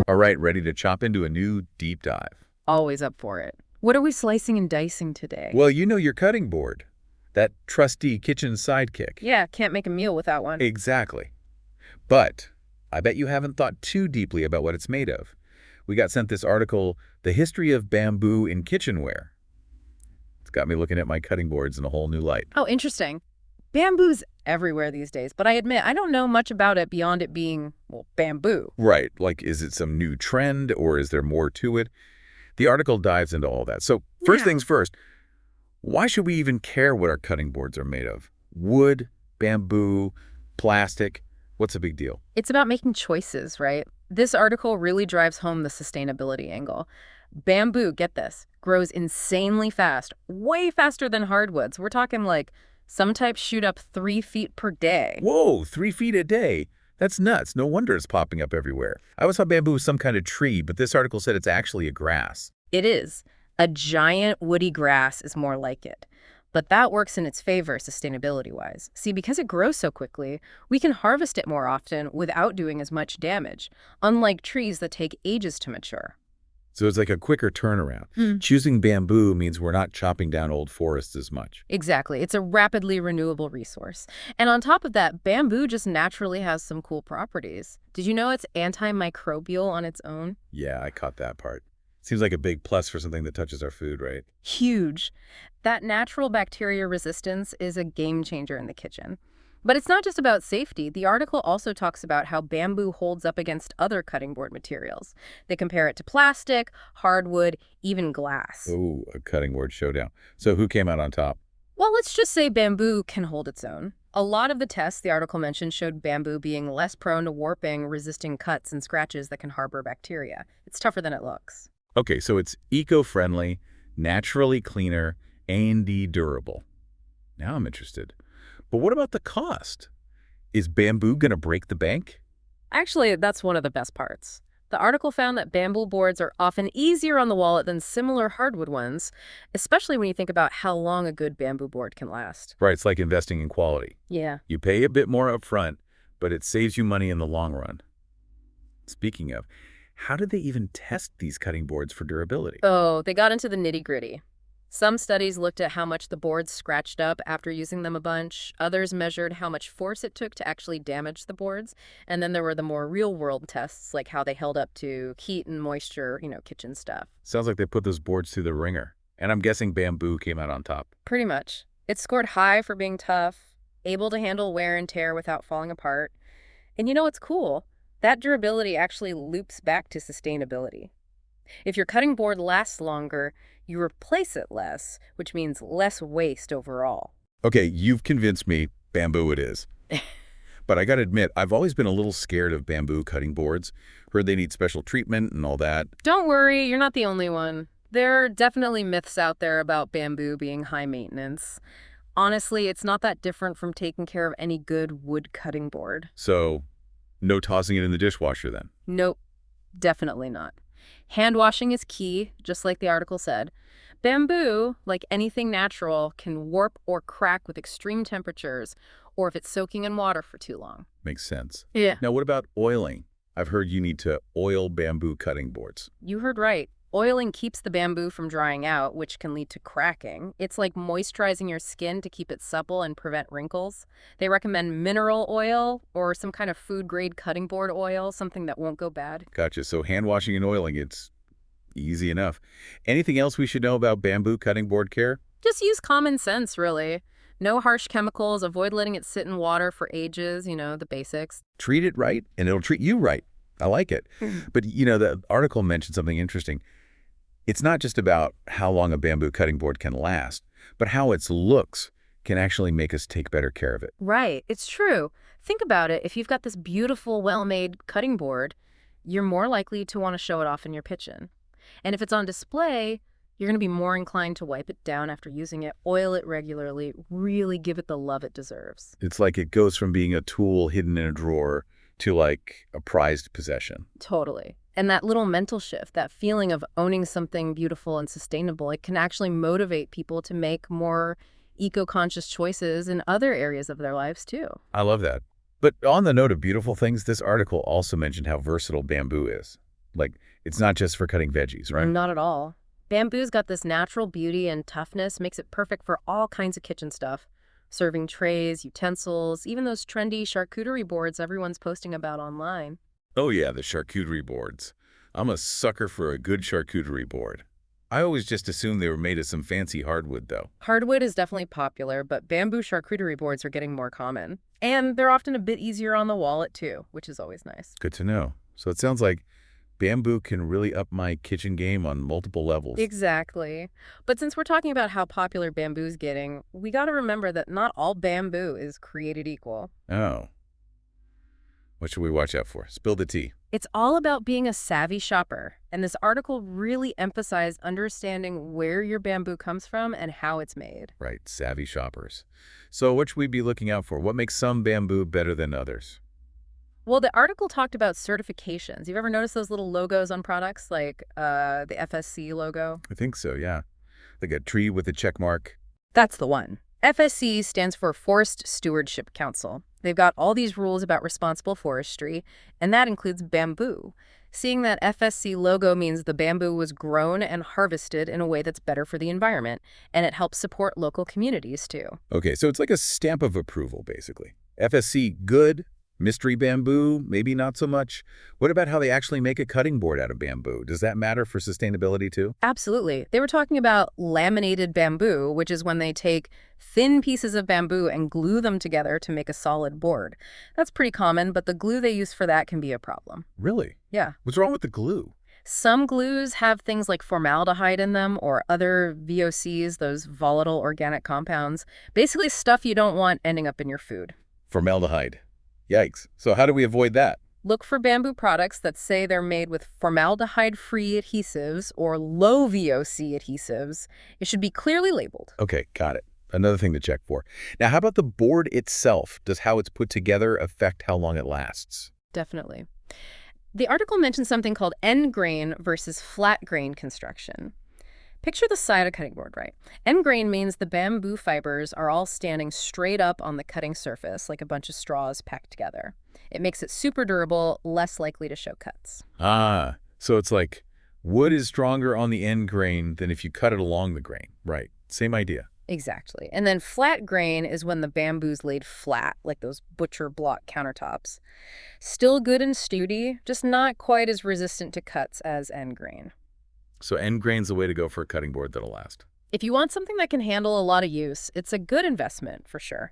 All right, ready to chop into a new deep dive. Always up for it. What are we slicing and dicing today? Well, you know your cutting board. That trusty kitchen sidekick. Yeah, can't make a meal without one. Exactly. But I bet you haven't thought too deeply about what it's made of. We got sent this article, The History of Bamboo in Kitchenware. It's got me looking at my cutting boards in a whole new light. Oh, interesting. Bamboo's everywhere these days, but I admit I don't know much about it beyond it being, well, bamboo. Right, like is it some new trend or is there more to it? The article dives into all that. So first things first, why should we even care what our cutting boards are made of? Wood, bamboo, plastic, what's the big deal? It's about making choices, right? This article really drives home the sustainability angle. Bamboo, get this, grows insanely fast, way faster than hardwoods. We're talking like some types shoot up 3 feet per day. Whoa, 3 feet a day. That's nuts. No wonder it's popping up everywhere. I always thought bamboo was some kind of tree, but this article said it's actually a grass. It is. A giant woody grass is more like it. But that works in its favor sustainability-wise. See, because it grows so quickly, we can harvest it more often without doing as much damage, unlike trees that take ages to mature. So it's like a quicker turnaround. Choosing bamboo means we're not chopping down old forests as much. Exactly. It's a rapidly renewable resource. And on top of that, bamboo just naturally has some cool properties. Did you know it's antimicrobial on its own? Yeah, I caught that part. Seems like a big plus for something that touches our food, right? Huge. That natural bacteria resistance is a game changer in the kitchen. But it's not just about safety. The article also talks about how bamboo holds up against other cutting board materials. They compare it to plastic, hardwood, even glass. Oh, a cutting board showdown. So who came out on top? Well, let's just say bamboo can hold its own. A lot of the tests the article mentioned showed bamboo being less prone to warping, resisting cuts and scratches that can harbor bacteria. It's tougher than it looks. Okay, so it's eco-friendly, naturally cleaner, and durable. Now I'm interested. But what about the cost? Is bamboo going to break the bank? Actually, that's one of the best parts. The article found that bamboo boards are often easier on the wallet than similar hardwood ones, especially when you think about how long a good bamboo board can last. Right, it's like investing in quality. Yeah. You pay a bit more up front, but it saves you money in the long run. Speaking of, how did they even test these cutting boards for durability? Oh, they got into the nitty-gritty. Some studies looked at how much the boards scratched up after using them a bunch. Others measured how much force it took to actually damage the boards. And then there were the more real-world tests, like how they held up to heat and moisture, kitchen stuff. Sounds like they put those boards through the ringer. And I'm guessing bamboo came out on top. Pretty much. It scored high for being tough, able to handle wear and tear without falling apart. And you know what's cool? That durability actually loops back to sustainability. If your cutting board lasts longer, you replace it less, which means less waste overall. Okay, you've convinced me. Bamboo it is. But I gotta admit, I've always been a little scared of bamboo cutting boards. Heard they need special treatment and all that. Don't worry, you're not the only one. There are definitely myths out there about bamboo being high maintenance. Honestly, it's not that different from taking care of any good wood cutting board. So, no tossing it in the dishwasher then? Nope, definitely not. Hand washing is key, just like the article said. Bamboo, like anything natural, can warp or crack with extreme temperatures or if it's soaking in water for too long. Makes sense. Yeah. Now, what about oiling? I've heard you need to oil bamboo cutting boards. You heard right. Oiling keeps the bamboo from drying out, which can lead to cracking. It's like moisturizing your skin to keep it supple and prevent wrinkles. They recommend mineral oil or some kind of food-grade cutting board oil, something that won't go bad. Gotcha. So hand washing and oiling, it's easy enough. Anything else we should know about bamboo cutting board care? Just use common sense, really. No harsh chemicals, avoid letting it sit in water for ages, the basics. Treat it right, and it'll treat you right. I like it. But, the article mentioned something interesting. It's not just about how long a bamboo cutting board can last, but how its looks can actually make us take better care of it. Right, it's true. Think about it. If you've got this beautiful, well-made cutting board, you're more likely to want to show it off in your kitchen. And if it's on display, you're going to be more inclined to wipe it down after using it, oil it regularly, really give it the love it deserves. It's like it goes from being a tool hidden in a drawer to like a prized possession. Totally. And that little mental shift, that feeling of owning something beautiful and sustainable, it can actually motivate people to make more eco-conscious choices in other areas of their lives too. I love that. But on the note of beautiful things, this article also mentioned how versatile bamboo is. Like, it's not just for cutting veggies, right? Not at all. Bamboo's got this natural beauty and toughness, makes it perfect for all kinds of kitchen stuff. Serving trays, utensils, even those trendy charcuterie boards everyone's posting about online. Oh yeah, the charcuterie boards. I'm a sucker for a good charcuterie board. I always just assumed they were made of some fancy hardwood, though. Hardwood is definitely popular, but bamboo charcuterie boards are getting more common. And they're often a bit easier on the wallet, too, which is always nice. Good to know. So it sounds like bamboo can really up my kitchen game on multiple levels. Exactly. But since we're talking about how popular bamboo's getting, we gotta remember that not all bamboo is created equal. Oh. What should we watch out for? Spill the tea. It's all about being a savvy shopper, and this article really emphasized understanding where your bamboo comes from and how it's made. Right, savvy shoppers. So what should we be looking out for? What makes some bamboo better than others? Well, the article talked about certifications. You've ever noticed those little logos on products, like the FSC logo? I think so, yeah. Like a tree with a check mark. That's the one. FSC stands for Forest Stewardship Council. They've got all these rules about responsible forestry, and that includes bamboo. Seeing that FSC logo means the bamboo was grown and harvested in a way that's better for the environment, and it helps support local communities too. Okay, so it's like a stamp of approval, basically. FSC, good. Mystery bamboo, maybe not so much. What about how they actually make a cutting board out of bamboo? Does that matter for sustainability too? Absolutely. They were talking about laminated bamboo, which is when they take thin pieces of bamboo and glue them together to make a solid board. That's pretty common, but the glue they use for that can be a problem. Really? Yeah. What's wrong with the glue? Some glues have things like formaldehyde in them or other VOCs, those volatile organic compounds. Basically stuff you don't want ending up in your food. Formaldehyde. Yikes. So how do we avoid that? Look for bamboo products that say they're made with formaldehyde-free adhesives or low VOC adhesives. It should be clearly labeled. Okay, got it. Another thing to check for. Now, how about the board itself? Does how it's put together affect how long it lasts? Definitely. The article mentions something called end grain versus flat grain construction. Picture the side of a cutting board, right? End grain means the bamboo fibers are all standing straight up on the cutting surface, like a bunch of straws packed together. It makes it super durable, less likely to show cuts. Ah, so it's like wood is stronger on the end grain than if you cut it along the grain. Right. Same idea. Exactly. And then flat grain is when the bamboo's laid flat, like those butcher block countertops. Still good and sturdy, just not quite as resistant to cuts as end grain. So end grain's the way to go for a cutting board that'll last. If you want something that can handle a lot of use, it's a good investment for sure.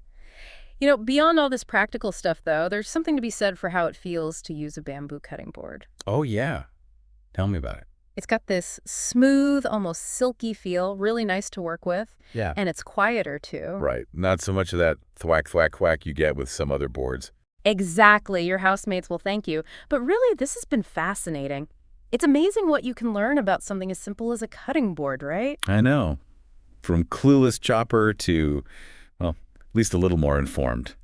You know, beyond all this practical stuff, though, there's something to be said for how it feels to use a bamboo cutting board. Oh, yeah. Tell me about it. It's got this smooth, almost silky feel, really nice to work with. Yeah. And it's quieter, too. Right. Not so much of that thwack, thwack, whack you get with some other boards. Exactly. Your housemates will thank you. But really, this has been fascinating. It's amazing what you can learn about something as simple as a cutting board, right? I know. From clueless chopper to, well, at least a little more informed.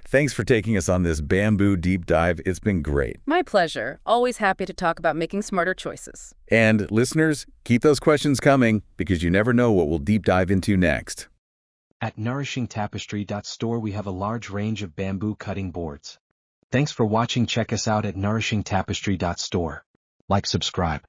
Thanks for taking us on this bamboo deep dive. It's been great. My pleasure. Always happy to talk about making smarter choices. And listeners, keep those questions coming because you never know what we'll deep dive into next. At nourishingtapestry.store we have a large range of bamboo cutting boards. Thanks for watching. Check us out at nourishingtapestry.store. Like, subscribe.